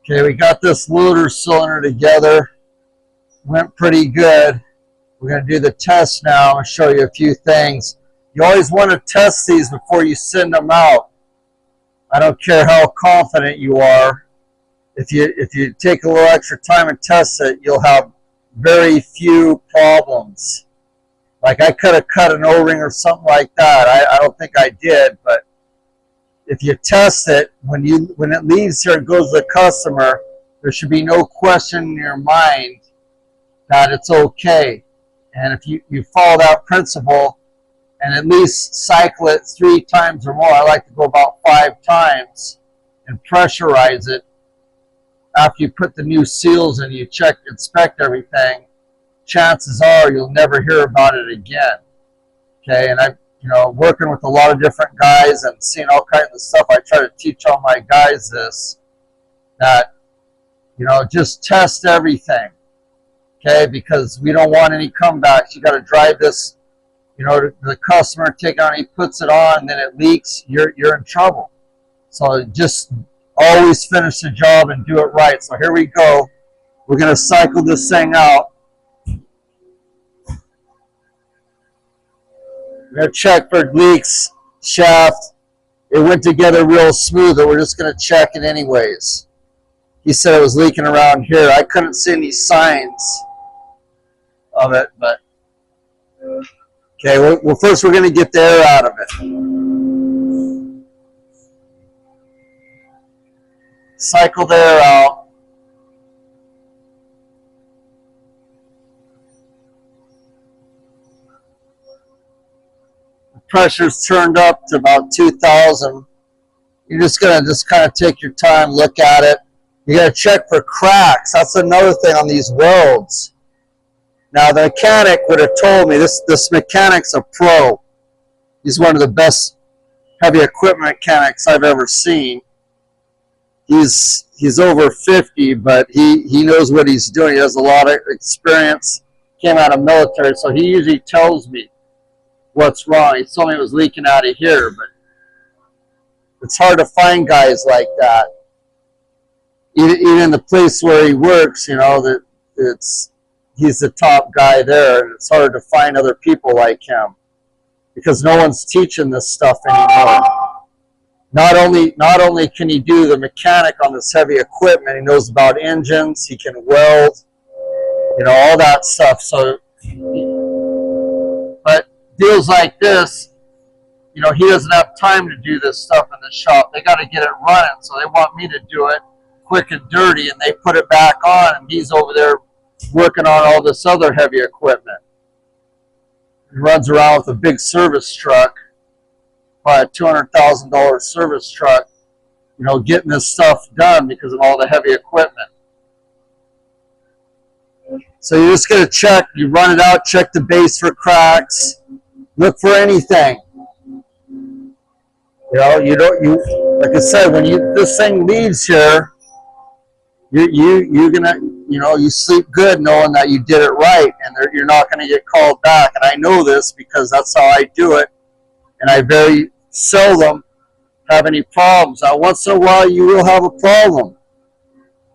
Okay, we got this loader cylinder together. Went pretty good. We're going to do the test now and show you a few things. You always want to test these before you send them out. I don't care how confident you are. If you take a little extra time and test it, you'll have very few problems. Like I could have cut an O-ring or something like that. I don't think I did, but if you test it, when it leaves here and goes to the customer, there should be no question in your mind that it's okay. And if you follow that principle and at least cycle it 3 times or more, I like to go about 5 times and pressurize it after you put the new seals in, you inspect everything, chances are you'll never hear about it again. Okay, and I'm working with a lot of different guys and seeing all kinds of stuff. I try to teach all my guys this, that just test everything. Okay, because we don't want any comebacks. You got to drive this, to the customer, take it on, he puts it on, and then it leaks. You're in trouble. So just always finish the job and do it right. So here we go. We're going to cycle this thing out. We're going to check for leaks, shaft. It went together real smooth, but we're just going to check it anyways. He said it was leaking around here. I couldn't see any signs of it, but okay. Well, first we're going to get the air out of it. Cycle the air out. The pressure's turned up to about 2,000. You're just going to kind of take your time, look at it. You got to check for cracks. That's another thing on these welds. Now, the mechanic would have told me, this mechanic's a pro. He's one of the best heavy equipment mechanics I've ever seen. He's over 50, but he knows what he's doing. He has a lot of experience, came out of military, so he usually tells me what's wrong. He told me it was leaking out of here, but it's hard to find guys like that. Even in the place where he works, he's the top guy there, and it's hard to find other people like him because no one's teaching this stuff anymore. Not only can he do the mechanic on this heavy equipment, he knows about engines, he can weld, all that stuff. So, but deals like this, he doesn't have time to do this stuff in the shop. They got to get it running, so they want me to do it quick and dirty, and they put it back on, and he's over there working on all this other heavy equipment. He runs around with a big service truck, probably a $200,000 service truck, getting this stuff done because of all the heavy equipment. So you're just going to check, you run it out, check the base for cracks, look for anything. Like I said, when this thing leaves here, you're gonna, you sleep good knowing that you did it right, and you're not gonna get called back. And I know this because that's how I do it, and I very seldom have any problems. Now, once in a while, you will have a problem.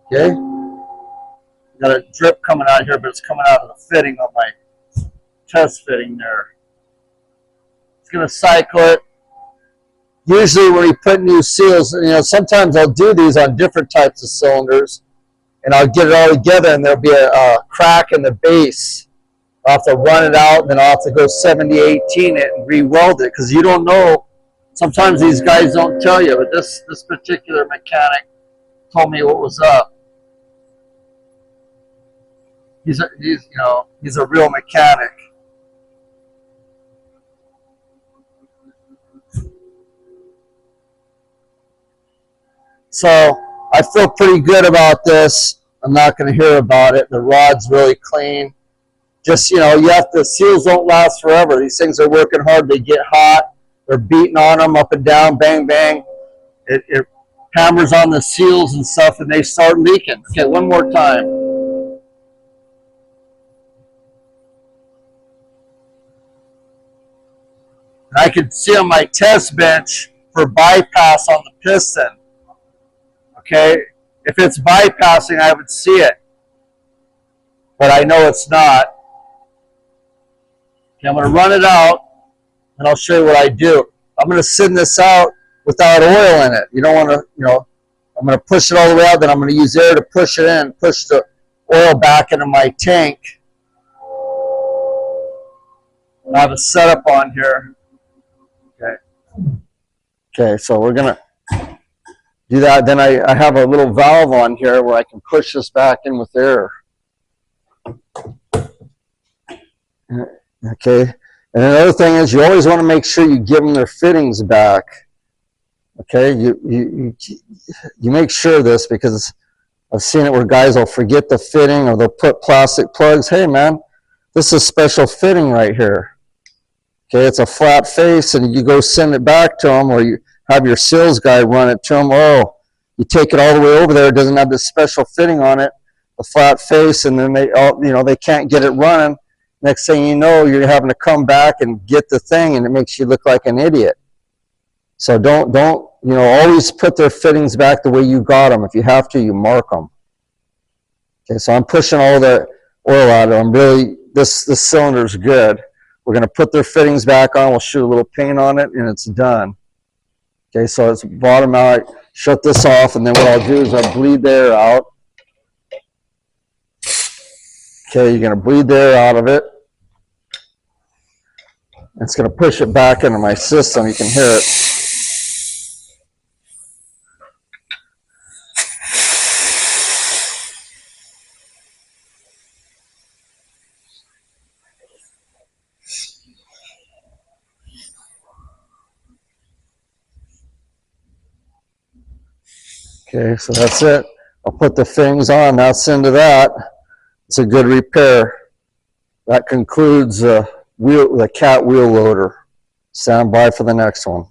Okay, got a drip coming out here, but it's coming out of the fitting on my test fitting there. It's gonna cycle it. Usually, when we put new seals, sometimes I'll do these on different types of cylinders. And I'll get it all together, and there'll be a crack in the base. I'll have to run it out, and then I'll have to go 70-18 it and re-weld it, because you don't know. Sometimes these guys don't tell you, but this particular mechanic told me what was up. He's a real mechanic. So I feel pretty good about this. I'm not going to hear about it. The rod's really clean. Just, seals don't last forever. These things are working hard. They get hot. They're beating on them up and down, bang, bang. It hammers on the seals and stuff, and they start leaking. Okay, one more time. And I could see on my test bench for bypass on the piston. Okay, If it's bypassing, I would see it, but I know it's not. Okay, I'm going to run it out, and I'll show you what I do. I'm going to send this out without oil in it. You don't want to, I'm going to push it all the way out, then I'm going to use air to push it in, push the oil back into my tank. I have a setup on here. Okay, so we're going to do that. Then I have a little valve on here where I can push this back in with air. Okay, and another thing is you always want to make sure you give them their fittings back. Okay, you make sure of this, because I've seen it where guys will forget the fitting, or they'll put plastic plugs. Hey man, this is special fitting right here. Okay, it's a flat face, and you go send it back to them, or you have your sales guy run it to them. Oh, you take it all the way over there, it doesn't have this special fitting on it, the flat face, and then they can't get it running. Next thing you know, you're having to come back and get the thing, and it makes you look like an idiot. So don't always put their fittings back the way you got them. If you have to, you mark them. Okay, so I'm pushing all the oil out of them. This cylinder is good. We're going to put their fittings back on. We'll shoot a little paint on it, and it's done. Okay, so it's bottom out. Shut this off, and then what I'll do is I'll bleed the air out. Okay, you're going to bleed the air out of it. It's going to push it back into my system. You can hear it. Okay, so that's it. I'll put the fittings on. That's into that. It's a good repair. That concludes the cat wheel loader. Stand by for the next one.